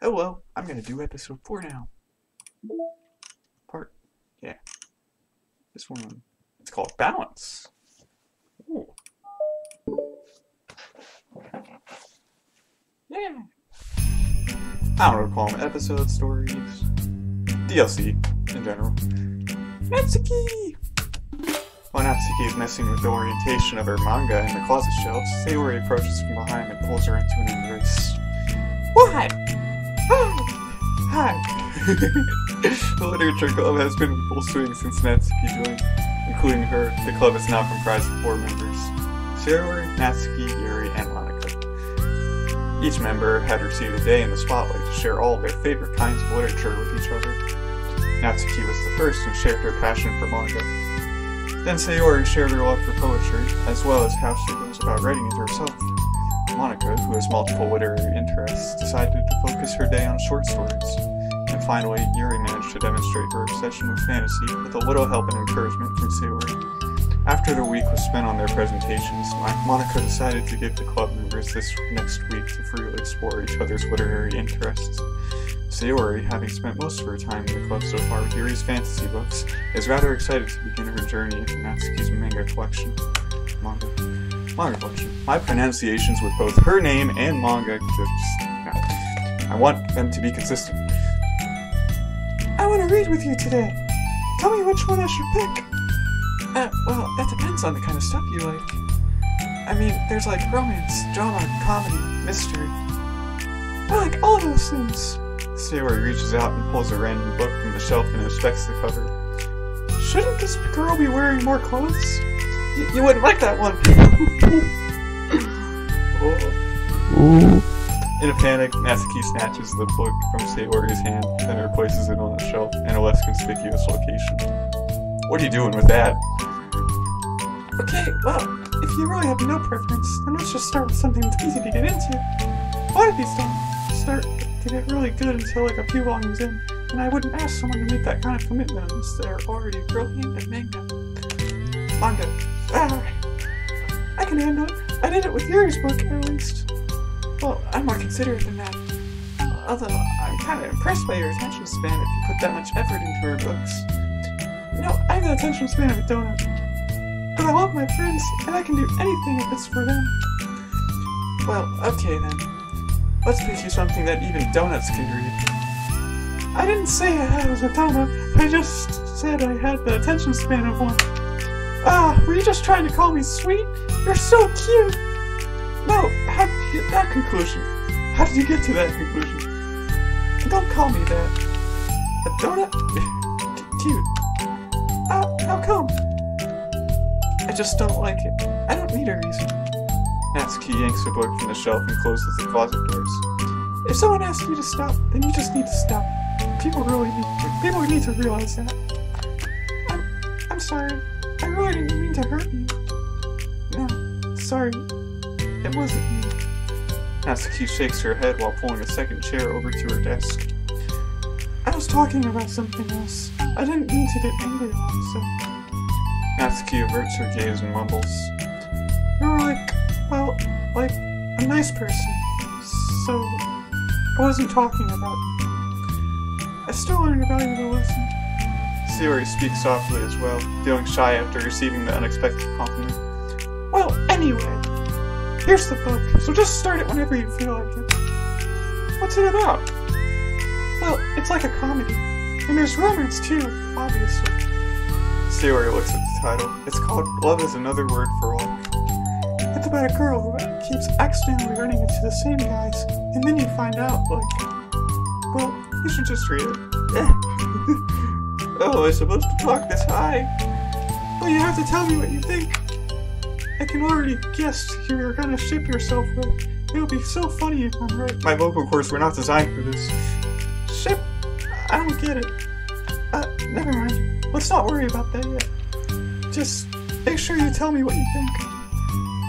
Oh well, I'm gonna do episode 4 now. Yeah. This one, it's called Balance. Ooh. Yeah. I don't recall them episode stories. DLC, in general. Natsuki! While Natsuki is messing with the orientation of her manga in the closet shelves, Sayori approaches from behind and pulls her into an embrace. What? Hi! The literature club has been in full swing since Natsuki joined. Including her, the club is now comprised of 4 members. Sayori, Natsuki, Yuri, and Monica. Each member had received a day in the spotlight to share all of their favorite kinds of literature with each other. Natsuki was the first who shared her passion for manga. Then Sayori shared her love for poetry, as well as how she goes about writing it herself. Monica, who has multiple literary interests, decided to focus her day on short stories. And finally, Yuri managed to demonstrate her obsession with fantasy with a little help and encouragement from Sayori. After the week was spent on their presentations, Monica decided to give the club members this next week to freely explore each other's literary interests. Sayori, having spent most of her time in the club so far with Yuri's fantasy books, is rather excited to begin her journey into Natsuki's manga collection. Manga collection. My pronunciations with both her name and manga I want them to be consistent. I want to read with you today. Tell me which one I should pick. Well, that depends on the kind of stuff you like. I mean, there's like romance, drama, comedy, mystery. I like all those things. Sayori reaches out and pulls a random book from the shelf and inspects the cover. Shouldn't this girl be wearing more clothes? You wouldn't like that one. Oh. In a panic, Natsuki snatches the book from Sayori's hand, then replaces it on the shelf in a less conspicuous location. What are you doing with that? Okay, well, if you really have no preference, then let's just start with something that's easy to get into. A lot of these don't start to get really good until like a few volumes in, and I wouldn't ask someone to make that kind of commitment unless they're already brilliant at manga. I can handle it. I did it with Yuri's book, at least. Well, I'm more considerate than that. Although, I'm kind of impressed by your attention span if you put that much effort into her books. You know, I have the attention span of a donut. But I love my friends, and I can do anything if it's for them. Well, okay then. Let's pick you something that even donuts can read. I didn't say I was a donut. I just said I had the attention span of one. Were you just trying to call me sweet? You're so cute! No, how did you get that conclusion? How did you get to that conclusion? Don't call me that. A donut? Cute. How come? I just don't like it. I don't need a reason. Natsuki yanks her book from the shelf and closes the closet doors. If someone asks you to stop, then you just need to stop. People need to realize that. I'm sorry. I really didn't mean to hurt you. No, sorry. It wasn't me. Natsuki shakes her head while pulling a second chair over to her desk. I was talking about something else. I didn't mean to get angry all of a sudden. Natsuki averts her gaze and mumbles. You're like a nice person. So, I wasn't talking about you. I still learned a valuable lesson. Sayori speaks softly as well, feeling shy after receiving the unexpected compliment. Well, anyway, here's the book, so just start it whenever you feel like it. What's it about? Well, it's like a comedy, and there's romance too, obviously. Sayori looks at the title. It's called Love is Another Word for Luck. It's about a girl who keeps accidentally running into the same guys, and then you find out, well, you should just read it. Oh, I'm supposed to talk this high? Well, you have to tell me what you think. I can already guess who you're gonna ship yourself with. It'll be so funny if I'm right. My vocal cords were not designed for this. Ship? I don't get it. Never mind. Let's not worry about that yet. Just make sure you tell me what you think.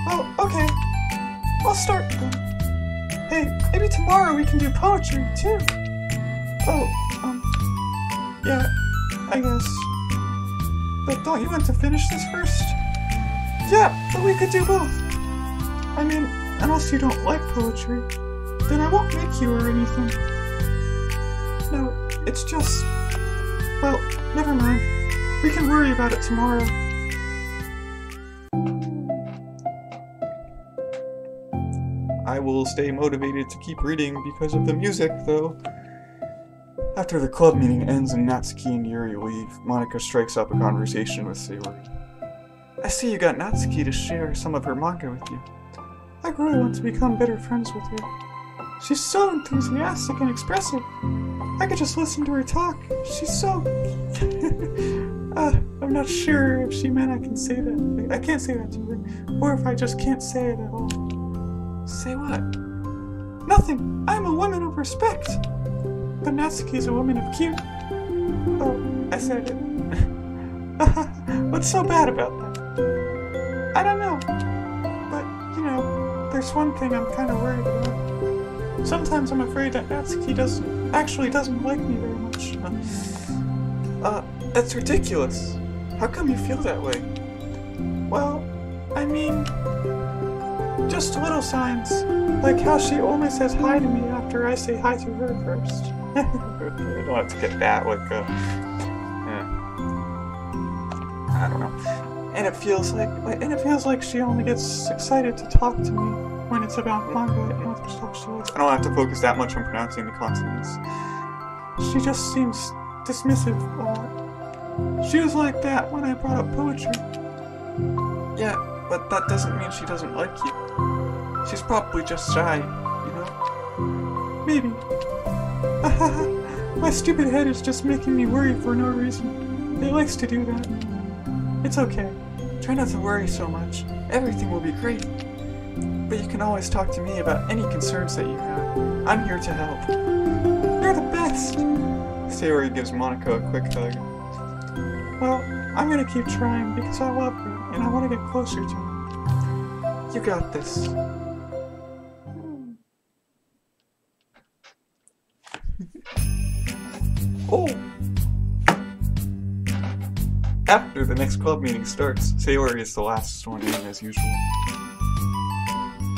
Oh, okay. I'll start then. Hey, maybe tomorrow we can do poetry, too. Yeah. I guess. But don't you want to finish this first? Yeah, but we could do both. I mean, unless you don't like poetry, then I won't make you or anything. No, it's just... Well, never mind. We can worry about it tomorrow. I will stay motivated to keep reading because of the music, though. After the club meeting ends and Natsuki and Yuri leave, Monika strikes up a conversation with Sayori. I see you got Natsuki to share some of her manga with you. I really want to become better friends with her. She's so enthusiastic and expressive. I could just listen to her talk. She's so... I'm not sure if she meant I can say that. I can't say that to her. Or if I just can't say it at all. Say what? Nothing! I'm a woman of respect! But Natsuki's a woman of cute. Oh, I said it. What's so bad about that? I don't know. But, you know, there's one thing I'm kind of worried about. Sometimes I'm afraid that Natsuki doesn't like me very much. That's ridiculous. How come you feel that way? Well, I mean, just little signs. Like how she only says hi to me after I say hi to her first. I don't have to get that, like, I don't know. And it feels like she only gets excited to talk to me when it's about manga and other stuff she likes. I don't have to focus that much on pronouncing the consonants. She just seems dismissive a lot. She was like that when I brought up poetry. Yeah, but that doesn't mean she doesn't like you. She's probably just shy, you know? Maybe. My stupid head is just making me worry for no reason. It likes to do that. It's okay. Try not to worry so much. Everything will be great. But you can always talk to me about any concerns that you have. I'm here to help. You're the best! Sayori gives Monika a quick hug. Well, I'm gonna keep trying because I love her and I want to get closer to her. You got this. Oh! After the next club meeting starts, Sayori is the last one in as usual.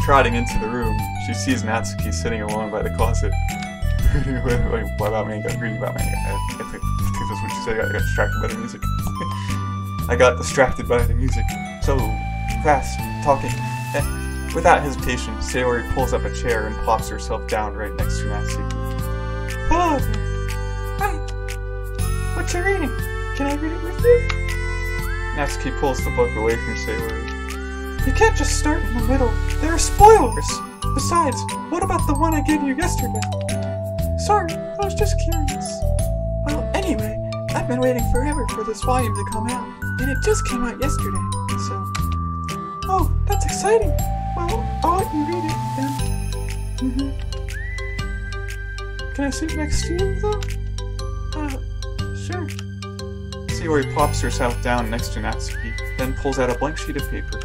Trotting into the room, she sees Natsuki sitting alone by the closet. What about manga? Reading about manga. I think that's what she said. I got distracted by the music. I got distracted by the music. So fast, talking. Without hesitation, Sayori pulls up a chair and plops herself down right next to Natsuki. Hello there. Hi. What you reading? Can I read it with you? Natsuki pulls the book away from Sayori. You can't just start in the middle. There are spoilers! Besides, what about the one I gave you yesterday? Sorry, I was just curious. Well, anyway, I've been waiting forever for this volume to come out, and it just came out yesterday, so... Oh, that's exciting! Well, I'll let you read it, then. Can I sit next to you, though? Sure. Sayori plops herself down next to Natsuki, then pulls out a blank sheet of paper.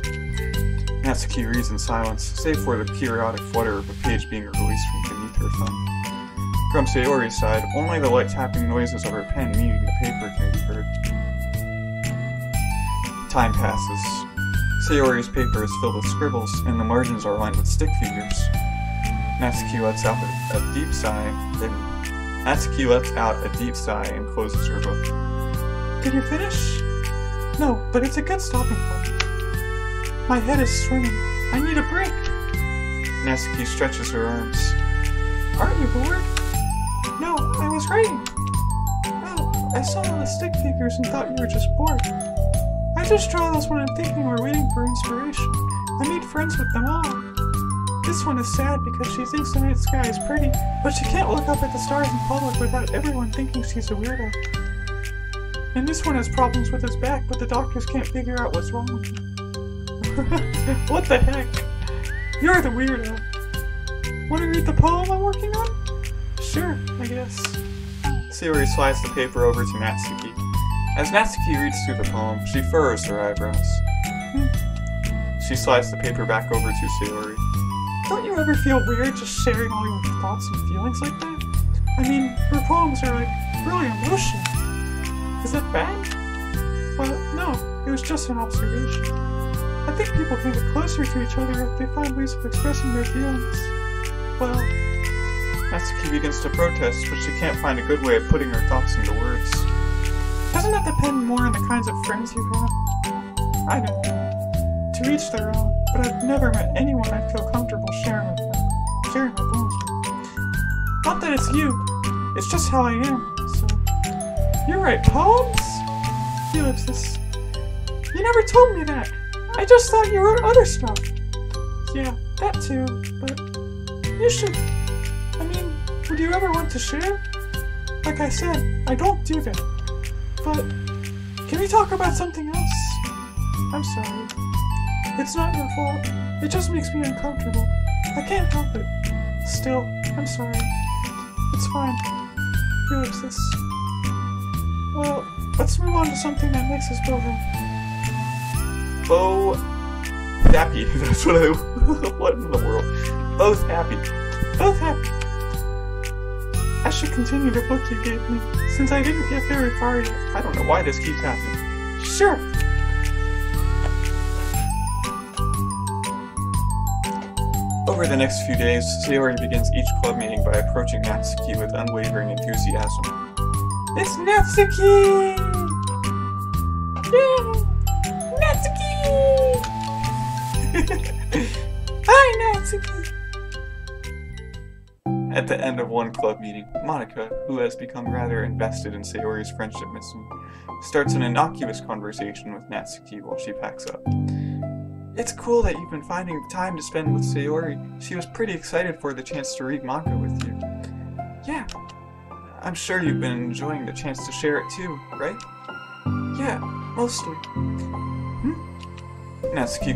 Natsuki reads in silence, save for the periodic flutter of a page being released from beneath her thumb. From Sayori's side, only the light tapping noises of her pen meeting the paper can be heard. Time passes. Sayori's paper is filled with scribbles, and the margins are lined with stick figures. Natsuki lets out a deep sigh, and closes her book. Did you finish? No, but it's a good stopping point. My head is swimming. I need a break. Natsuki stretches her arms. Aren't you bored? No, I was writing. Oh, I saw all the stick figures and thought you were just bored. I just draw those when I'm thinking or waiting for inspiration. I made friends with them all. This one is sad because she thinks the night sky is pretty, but she can't look up at the stars in public without everyone thinking she's a weirdo. And this one has problems with his back, but the doctors can't figure out what's wrong with him. What the heck? You're the weirdo. Want to read the poem I'm working on? Sure, I guess. Sayori slides the paper over to Natsuki. As Natsuki reads through the poem, she furrows her eyebrows. She slides the paper back over to Sayori. Don't you ever feel weird just sharing all your thoughts and feelings like that? I mean, her poems are like, really emotional. Is that bad? Well, no, it was just an observation. I think people can get closer to each other if they find ways of expressing their feelings. Well, Natsuki begins to protest, but she can't find a good way of putting her thoughts into words. Doesn't that depend more on the kinds of friends you have? I don't know. To each their own, but I've never met anyone I'd feel comfortable sharing with them. Sharing my bones with. Not that it's you, it's just how I am, so... You write poems? Ellipsis. You never told me that. I just thought you wrote other stuff. Yeah, that too, but... You should... I mean, would you ever want to share? Like I said, I don't do that. But... Can we talk about something else? I'm sorry. It's not your fault. It just makes me uncomfortable. I can't help it. Still, I'm sorry. It's fine. Ellipsis. Well, let's move on to something that makes us both happy. That's what I... What in the world? Both happy. Both happy. I should continue the book you gave me, since I didn't get very far yet. I don't know why this keeps happening. Sure. Over the next few days, Sayori begins each club meeting by approaching Natsuki with unwavering enthusiasm. It's Natsuki! Yeah! Natsuki! Hi, Natsuki! At the end of one club meeting, Monika, who has become rather invested in Sayori's friendship mission, starts an innocuous conversation with Natsuki while she packs up. It's cool that you've been finding time to spend with Sayori. She was pretty excited for the chance to read manga with you. Yeah. I'm sure you've been enjoying the chance to share it too, right? Yeah, mostly. Natsuki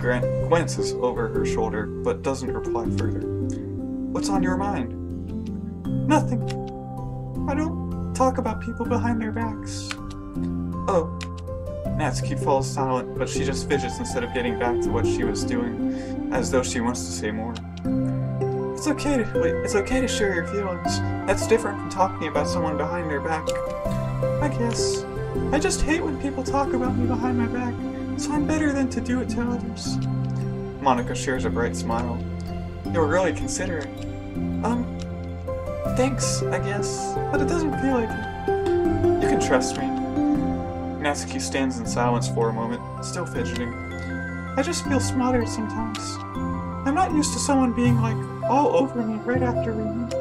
glances over her shoulder, but doesn't reply further. What's on your mind? Nothing. I don't talk about people behind their backs. Oh. Natsuki falls silent, but she just fidgets instead of getting back to what she was doing, as though she wants to say more. It's okay to share your feelings. That's different from talking about someone behind their back. I guess. I just hate when people talk about me behind my back, so I'm better than to do it to others. Monika shares a bright smile. You're really considerate. Thanks, I guess, but it doesn't feel like it. You can trust me. Natsuki stands in silence for a moment, still fidgeting. I just feel smothered sometimes. I'm not used to someone being like, all over me right after we meet.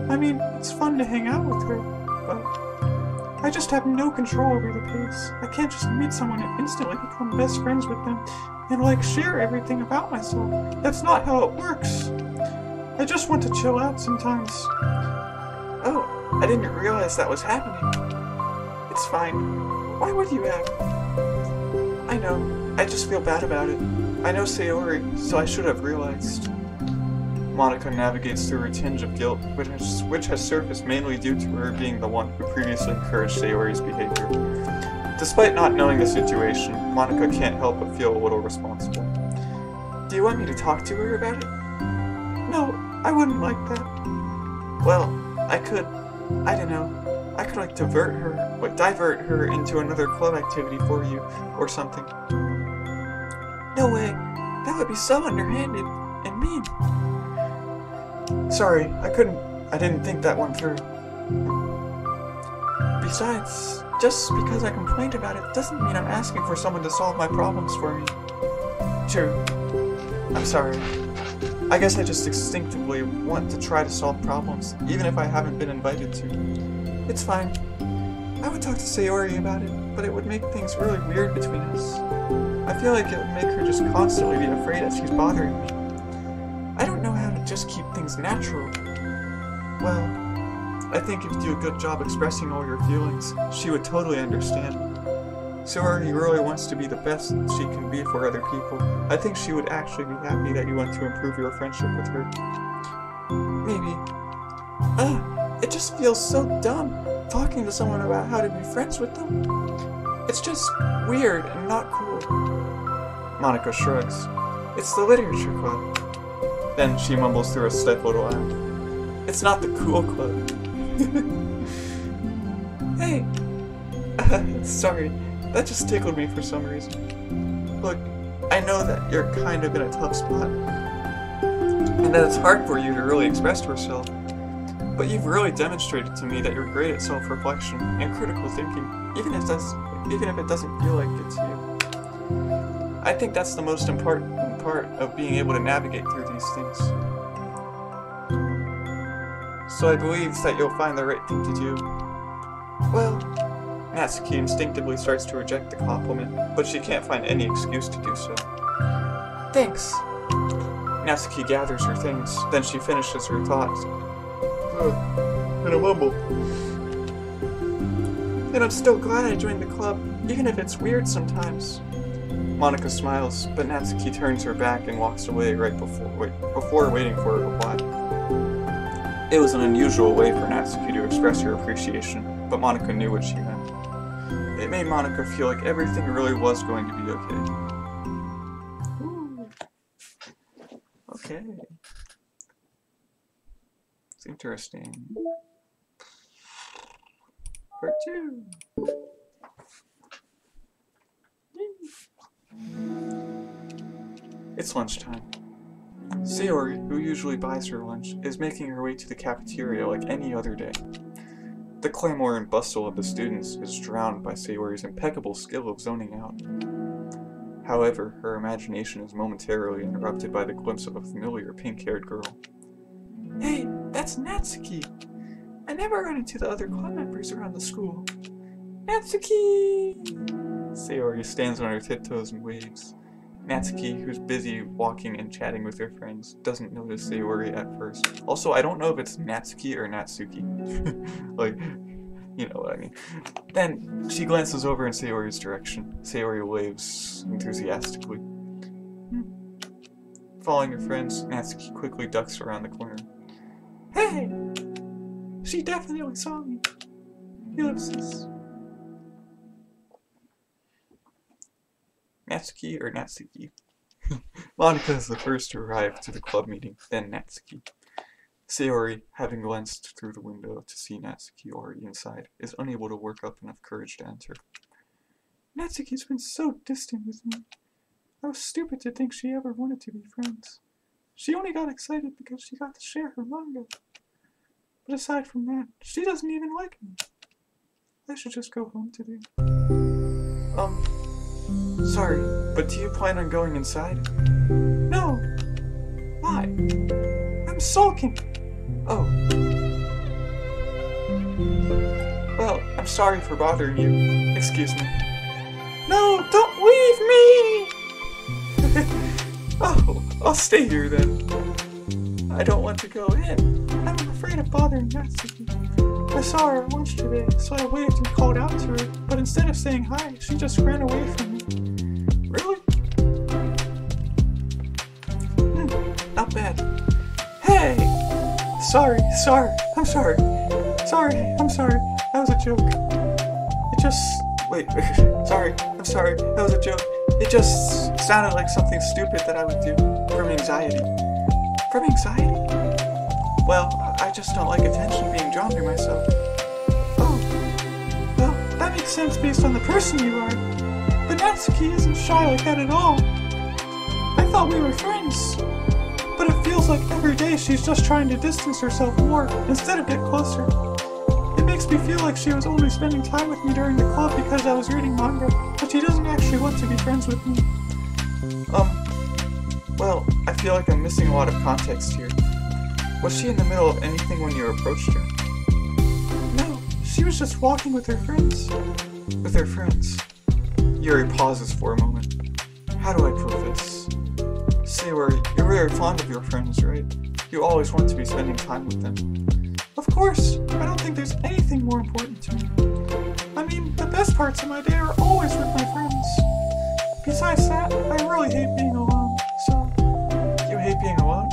I mean, it's fun to hang out with her, but I just have no control over the pace. I can't just meet someone and instantly become best friends with them and like share everything about myself. That's not how it works. I just want to chill out sometimes. Oh, I didn't realize that was happening. It's fine. Why would you have? I know. I just feel bad about it. I know Sayori, so I should have realized. Monika navigates through a tinge of guilt, which has surfaced mainly due to her being the one who previously encouraged Sayori's behavior. Despite not knowing the situation, Monika can't help but feel a little responsible. Do you want me to talk to her about it? No, I wouldn't like that. Well, I could, I don't know. I could like divert her into another club activity for you, or something. No way. That would be so underhanded and mean. Sorry, I didn't think that one through. Besides, just because I complained about it doesn't mean I'm asking for someone to solve my problems for me. True. I'm sorry. I guess I just instinctively want to try to solve problems, even if I haven't been invited to. It's fine. I would talk to Sayori about it, but it would make things really weird between us. I feel like it would make her just constantly be afraid that she's bothering me. I don't know how to just keep things natural. Well, I think if you do a good job expressing all your feelings, she would totally understand. Sayori really wants to be the best she can be for other people. I think she would actually be happy that you want to improve your friendship with her. Maybe. It just feels so dumb, talking to someone about how to be friends with them. It's just weird and not cool. Monika shrugs. It's the literature club. Then she mumbles through a stifled laugh. It's not the cool club. Hey! Sorry, that just tickled me for some reason. Look, I know that you're kind of in a tough spot, and that it's hard for you to really express yourself. But you've really demonstrated to me that you're great at self-reflection and critical thinking, even if it doesn't feel like it to you. I think that's the most important part of being able to navigate through these things. So I believe that you'll find the right thing to do. Well, Natsuki instinctively starts to reject the compliment, but she can't find any excuse to do so. Thanks. Natsuki gathers her things, then she finishes her thoughts. In a mumble. And I'm still glad I joined the club, even if it's weird sometimes. Monika smiles, but Natsuki turns her back and walks away right before waiting for a reply. It was an unusual way for Natsuki to express her appreciation, but Monika knew what she meant. It made Monika feel like everything really was going to be okay. Ooh. Okay. It's interesting. Part 2. It's lunchtime. Sayori, who usually buys her lunch, is making her way to the cafeteria like any other day. The clamor and bustle of the students is drowned by Sayori's impeccable skill of zoning out. However, her imagination is momentarily interrupted by the glimpse of a familiar pink-haired girl. Hey, that's Natsuki! I never run into the other club members around the school. Natsuki! Sayori stands on her tiptoes and waves. Natsuki, who's busy walking and chatting with her friends, doesn't notice Sayori at first. Also, I don't know if it's Natsuki or Natsuki. Like, you know what I mean. Then, she glances over in Sayori's direction. Sayori waves enthusiastically. Following her friends, Natsuki quickly ducks around the corner. Hey! She definitely saw me. Ellipsis. Natsuki or Natsuki? Monika is the first to arrive to the club meeting, then Natsuki. Sayori, having glanced through the window to see Natsuki already inside, is unable to work up enough courage to enter. Natsuki's been so distant with me. I was stupid to think she ever wanted to be friends. She only got excited because she got to share her manga. But aside from that, she doesn't even like me. I should just go home today. Sorry, but do you plan on going inside? No. Why? I'm sulking. Oh. Well, I'm sorry for bothering you. Excuse me. No, don't leave me! Oh, I'll stay here then. I don't want to go in. I'm afraid of bothering Natsuki. I saw her at lunch today, so I waved and called out to her, but instead of saying hi, she just ran away from me. Really? Not bad. Hey! Sorry, I'm sorry. That was a joke. It just... Wait, sorry, I'm sorry, that was a joke. It just sounded like something stupid that I would do. From anxiety. From anxiety? Well, I just don't like attention being drawn to myself. Oh, well, that makes sense based on the person you are. But Natsuki isn't shy like that at all. I thought we were friends. But it feels like every day she's just trying to distance herself more, instead of get closer. It makes me feel like she was only spending time with me during the club because I was reading manga, but she doesn't actually want to be friends with me. Well, I feel like I'm missing a lot of context here. Was she in the middle of anything when you approached her? No, she was just walking with her friends. With her friends. Yuri pauses for a moment. How do I put this? Sayori, you're very fond of your friends, right? You always want to be spending time with them. Of course! I don't think there's anything more important to me. I mean, the best parts of my day are always with my friends. Besides that, I really hate being alone, so... You hate being alone?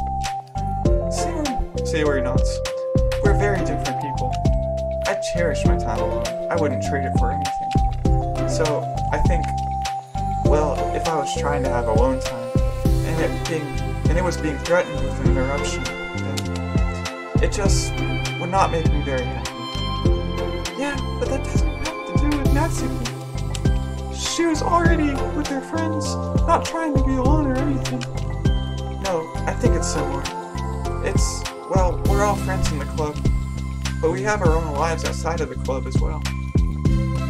Sayori nods. We're very different people. I cherish my time alone. I wouldn't trade it for anything. So, I think... Well, if I was trying to have alone time, and it was being threatened with an interruption, then it just would not make me very happy. Yeah, but that doesn't have to do with Natsuki. She was already with her friends, not trying to be alone or anything. No, I think it's similar. Well, we're all friends in the club, But we have our own lives outside of the club as well.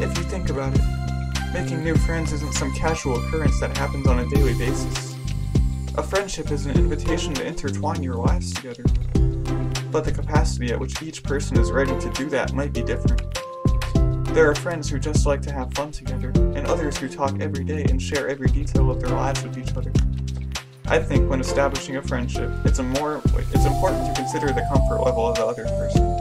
If you think about it, making new friends isn't some casual occurrence that happens on a daily basis. A friendship is an invitation to intertwine your lives together. But the capacity at which each person is ready to do that might be different. There are friends who just like to have fun together, and others who talk every day and share every detail of their lives with each other. I think when establishing a friendship, it's important to consider the comfort level of the other person.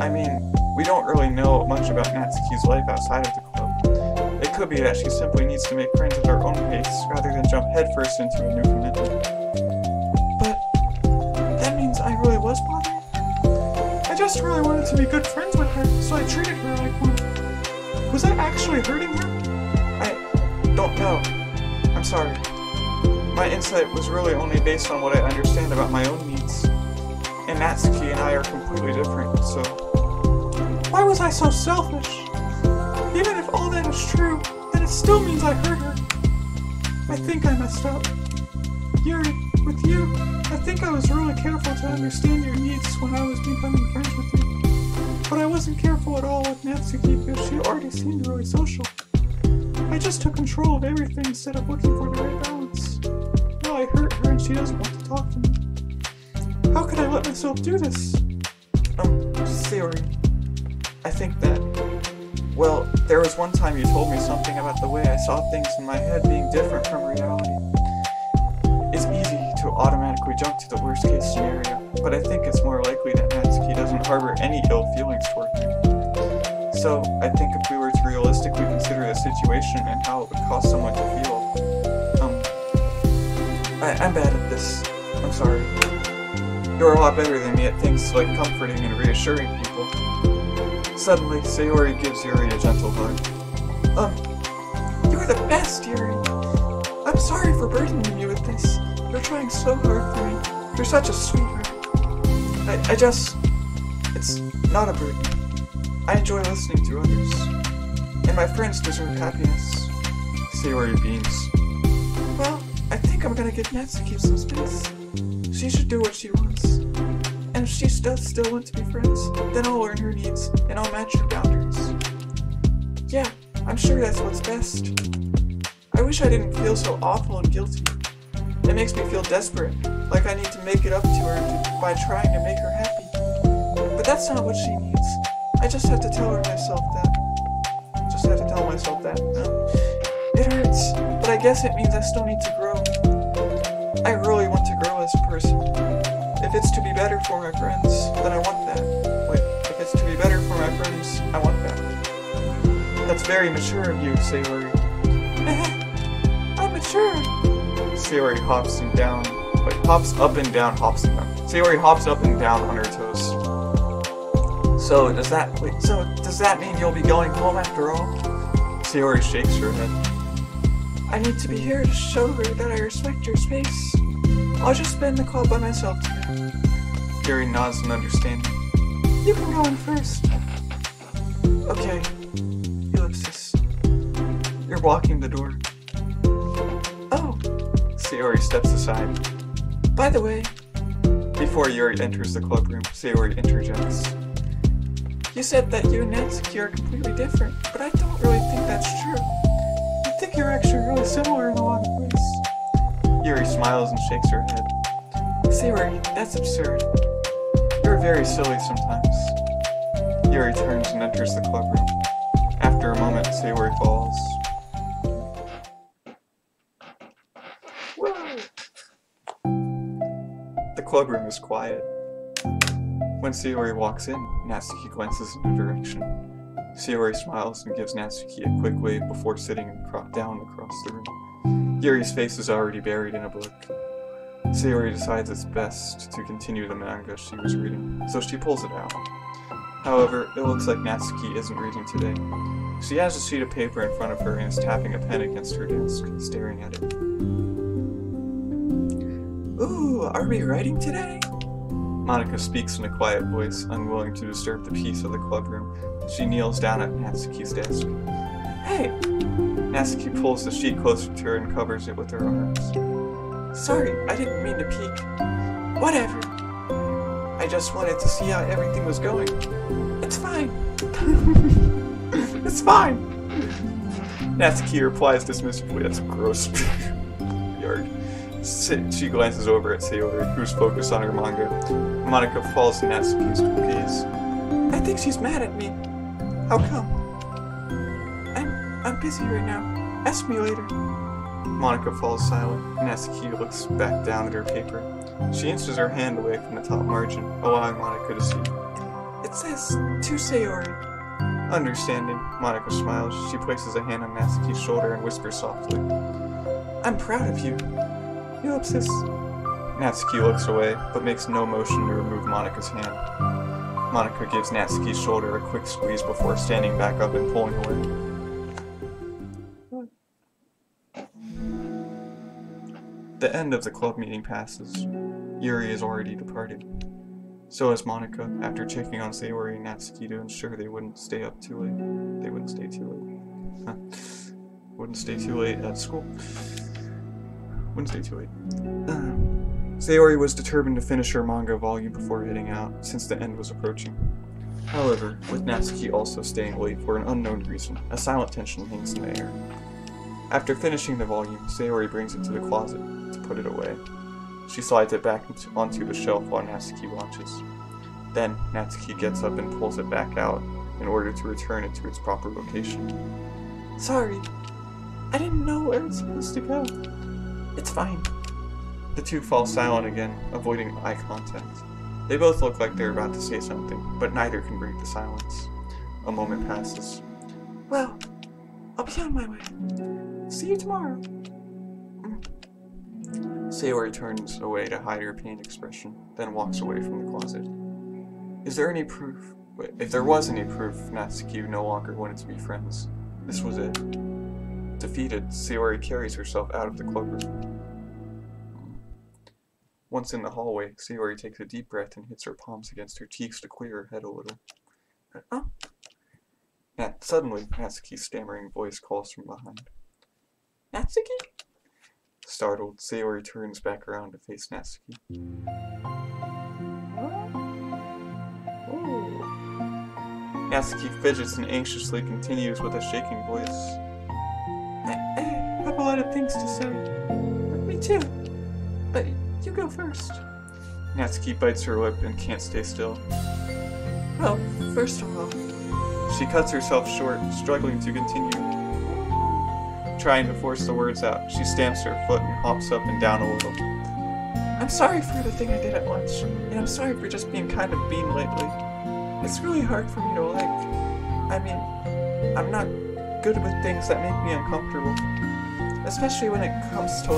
I mean, we don't really know much about Natsuki's life outside of the club. It could be that she simply needs to make friends at her own pace, rather than jump headfirst into a new commitment. But that means I really was bothering her? I just really wanted to be good friends with her, so I treated her like one. Was I actually hurting her? I don't know. I'm sorry. My insight was really only based on what I understand about my own needs. And Natsuki and I are completely different, so... Why was I so selfish? Even if all that is true, then it still means I hurt her. I think I messed up. Yuri, with you, I think I was really careful to understand your needs when I was becoming friends with you. But I wasn't careful at all with Natsuki because she already seemed really social. I just took control of everything instead of looking for the right balance. Now I hurt her and she doesn't want to talk to me. How could I let myself do this? Sayori, I think that... Well, there was one time you told me something about the way I saw things in my head being different from reality. It's easy to automatically jump to the worst case scenario, but I think it's more likely that Natsuki doesn't harbor any ill feelings toward me. So, I think if we were to realistically consider the situation and how it would cause someone to feel, I'm bad at this. I'm sorry. You're a lot better than me at things like comforting and reassuring people. Suddenly, Sayori gives Yuri a gentle hug. You're the best, Yuri. I'm sorry for burdening you with this. You're trying so hard for me. You're such a sweetheart. It's not a burden. I enjoy listening to others. And my friends deserve happiness. Sayori beams. Well, I think I'm gonna give Natsuki some space. She should do what she wants. And if she does still want to be friends, then I'll learn her needs, and I'll match her boundaries. Yeah, I'm sure that's what's best. I wish I didn't feel so awful and guilty. It makes me feel desperate, like I need to make it up to her by trying to make her happy. But that's not what she needs. I just have to tell myself that. It hurts, but I guess it means I still need to grow. I really want to grow as a person. If it's to be better for my friends, then I want that. If it's to be better for my friends, I want that. That's very mature of you, Sayori. I'm mature. Sayori hops up and down. Sayori hops up and down on her toes. So does that mean you'll be going home after all? Sayori shakes her head. I need to be here to show her that I respect your space. I'll just spend the call by myself today. Yuri nods in understanding. You can go in first. Okay. Ellipsis. You're blocking the door. Oh. Sayori steps aside. By the way. Before Yuri enters the club room, Sayori interjects. You said that you and Natsuki are completely different, but I don't really think that's true. I think you're actually really similar in a lot of ways. Yuri smiles and shakes her head. Sayori, that's absurd. You're very silly sometimes. Yuri turns and enters the club room. After a moment, Sayori falls. Whoa! The club room is quiet. When Sayori walks in, Natsuki glances in her direction. Sayori smiles and gives Natsuki a quick wave before sitting down across the room. Yuri's face is already buried in a book. Sayori decides it's best to continue the manga she was reading, so she pulls it out. However, it looks like Natsuki isn't reading today. She has a sheet of paper in front of her and is tapping a pen against her desk, staring at it. Ooh, are we writing today? Monika speaks in a quiet voice, unwilling to disturb the peace of the club room. She kneels down at Natsuki's desk. Hey! Natsuki pulls the sheet closer to her and covers it with her arms. Sorry, I didn't mean to peek. Whatever. I just wanted to see how everything was going. It's fine. It's fine. Natsuki replies dismissively. That's gross. Yard. She glances over at Sayori, who's focused on her manga. Monika falls to Natsuki's gaze. I think she's mad at me. How come? I'm busy right now. Ask me later. Monika falls silent. Natsuki looks back down at her paper. She inches her hand away from the top margin, allowing Monika to see. It says, to Sayori. Understanding, Monika smiles. She places a hand on Natsuki's shoulder and whispers softly. I'm proud of you. You hope sis. Natsuki looks away, but makes no motion to remove Monika's hand. Monika gives Natsuki's shoulder a quick squeeze before standing back up and pulling away. The end of the club meeting passes. Yuri is already departed. So is Monika, after checking on Sayori and Natsuki to ensure they wouldn't stay up too late. They wouldn't stay too late. Huh. Wouldn't stay too late at school. Wouldn't stay too late. Sayori was determined to finish her manga volume before heading out, since the end was approaching. However, with Natsuki also staying late for an unknown reason, a silent tension hangs in the air. After finishing the volume, Sayori brings it to the closet to put it away. She slides it back onto the shelf while Natsuki watches. Then, Natsuki gets up and pulls it back out in order to return it to its proper location. Sorry, I didn't know where it's supposed to go. It's fine. The two fall silent again, avoiding eye contact. They both look like they're about to say something, but neither can break the silence. A moment passes. Well, I'll be on my way. See you tomorrow. Sayori turns away to hide her pained expression, then walks away from the closet. Is there any proof? If there was any proof, Natsuki no longer wanted to be friends. This was it. Defeated, Sayori carries herself out of the clubroom. Once in the hallway, Sayori takes a deep breath and hits her palms against her cheeks to clear her head a little. Oh. Suddenly, Natsuki's stammering voice calls from behind. Natsuki? Startled, Sayori turns back around to face Natsuki. Natsuki fidgets and anxiously continues with a shaking voice. I have a lot of things to say. Me too. But you go first. Natsuki bites her lip and can't stay still. Well, first of all... She cuts herself short, struggling to continue. Trying to force the words out, she stamps her foot and hops up and down a little. I'm sorry for the thing I did at lunch, and I'm sorry for just being kind of mean lately. It's really hard for me to I mean, I'm not good with things that make me uncomfortable. Especially when it comes to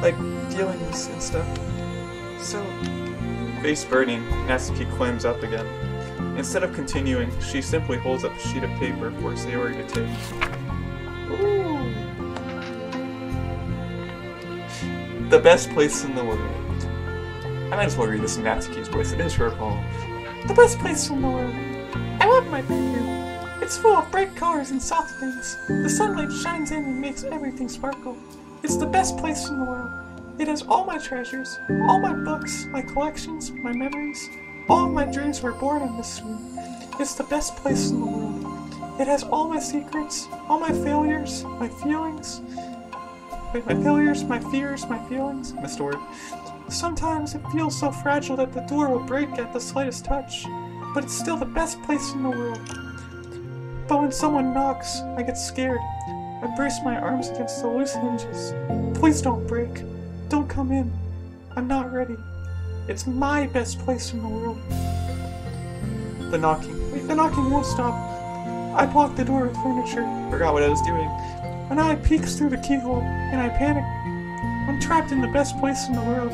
like feelings and stuff. So... Face burning, Natsuki climbs up again. Instead of continuing, she simply holds up a sheet of paper for Sayori to take. Ooh. The best place in the world. I might as well read this in Natsuki's voice, it is her call. The best place in the world. I love my bedroom. It's full of bright colors and soft things. The sunlight shines in and makes everything sparkle. It's the best place in the world. It has all my treasures, all my books, my collections, my memories. All of my dreams were born in this room. It's the best place in the world. It has all my secrets, all my failures, my feelings. Wait, my failures, my fears, my feelings. Missed a word. Sometimes it feels so fragile that the door will break at the slightest touch. But it's still the best place in the world. But when someone knocks, I get scared. I brace my arms against the loose hinges. Please don't break. Don't come in. I'm not ready. It's my best place in the world. The knocking. Wait, the knocking won't stop. I blocked the door with furniture. Forgot what I was doing. And now I peeks through the keyhole, and I panic. I'm trapped in the best place in the world.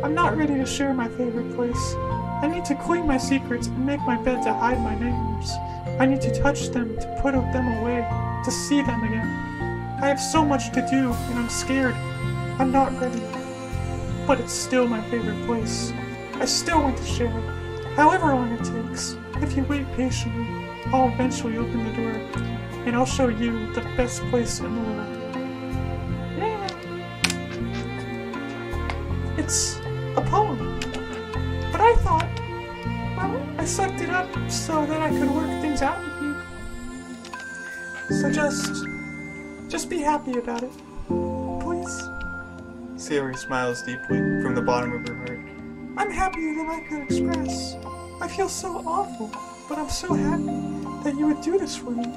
I'm not ready to share my favorite place. I need to clean my secrets and make my bed to hide my nightmares. I need to touch them, to put them away, to see them again. I have so much to do, and I'm scared. I'm not ready. But it's still my favorite place. I still want to share it, however long it takes. If you wait patiently, I'll eventually open the door, and I'll show you the best place in the world. Yeah. It's a poem. sucked it up so that I could work things out with you. So just be happy about it. Please? Sayori smiles deeply from the bottom of her heart. I'm happier than I could express. I feel so awful, but I'm so happy that you would do this for me.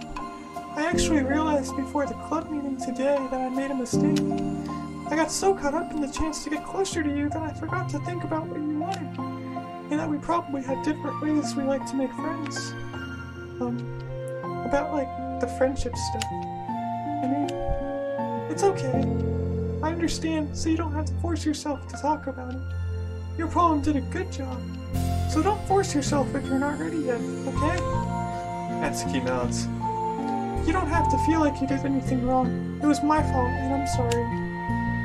I actually realized before the club meeting today that I made a mistake. I got so caught up in the chance to get closer to you that I forgot to think about what you wanted, and that we probably had different ways we like to make friends. About like the friendship stuff. I mean, it's okay. I understand, so you don't have to force yourself to talk about it. Your poem did a good job, so don't force yourself if you're not ready yet, okay? Natsuki nods. You don't have to feel like you did anything wrong. It was my fault, and I'm sorry.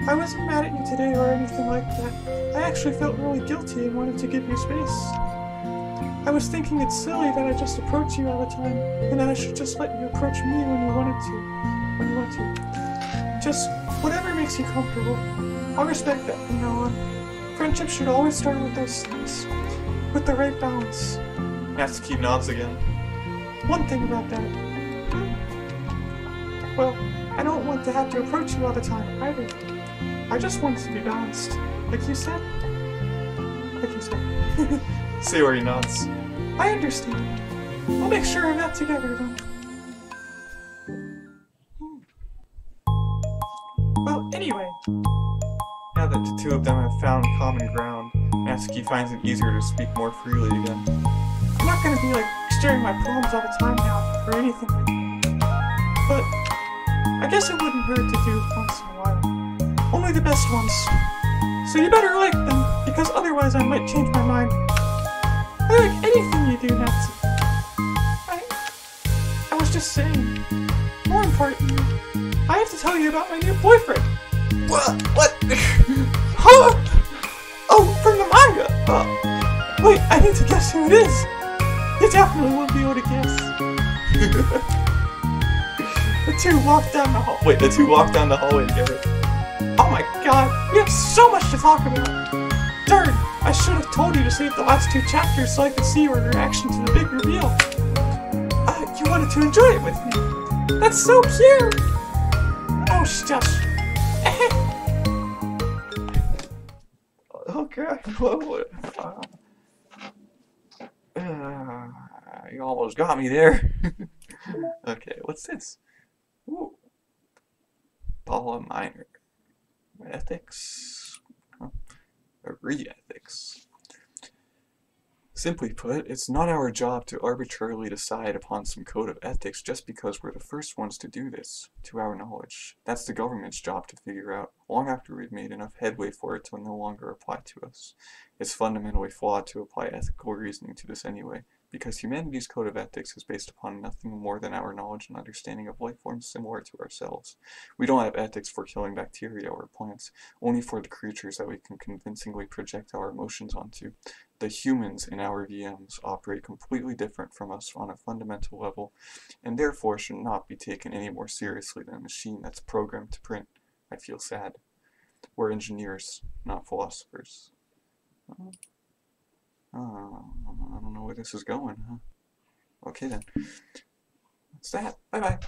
I wasn't mad at you today or anything like that. I actually felt really guilty and wanted to give you space. I was thinking it's silly that I just approach you all the time, and that I should just let you approach me when you want to. Just whatever makes you comfortable. I'll respect that from now on. Friendship should always start with those things, with the right balance. Natsuki nods again. One thing about that. Well, I don't want to have to approach you all the time either. I just want to be balanced, like you said. Sayori nods. I understand. We'll make sure of that together then. Well, anyway. Now that the two of them have found common ground, Natsuki finds it easier to speak more freely again. I'm not gonna be like sharing my poems all the time now, or anything like that. But I guess it wouldn't hurt to do once in a while. Only the best ones. So you better like them, because otherwise I might change my mind. I like anything you do, Natsuki. I was just saying. More importantly, I have to tell you about my new boyfriend. What? Huh? Oh, from the manga! Wait, I need to guess who it is. You definitely won't be able to guess. The two walk down the hallway together. Oh my god, we have so much to talk about! Darn, I should have told you to save the last 2 chapters so I could see your reaction to the big reveal. You wanted to enjoy it with me. That's so cute! Oh, shush. Okay, you almost got me there. Okay, what's this? Ooh. Paula Minor. Ethics? Huh. Re-ethics. Simply put, it's not our job to arbitrarily decide upon some code of ethics just because we're the first ones to do this, to our knowledge. That's the government's job to figure out, long after we've made enough headway for it to no longer apply to us. It's fundamentally flawed to apply ethical reasoning to this anyway, because humanity's code of ethics is based upon nothing more than our knowledge and understanding of life forms similar to ourselves. We don't have ethics for killing bacteria or plants, only for the creatures that we can convincingly project our emotions onto. The humans in our VMs operate completely different from us on a fundamental level, and therefore should not be taken any more seriously than a machine that's programmed to print. I feel sad. We're engineers, not philosophers. I don't know where this is going, huh? Okay then. That's that. Bye-bye.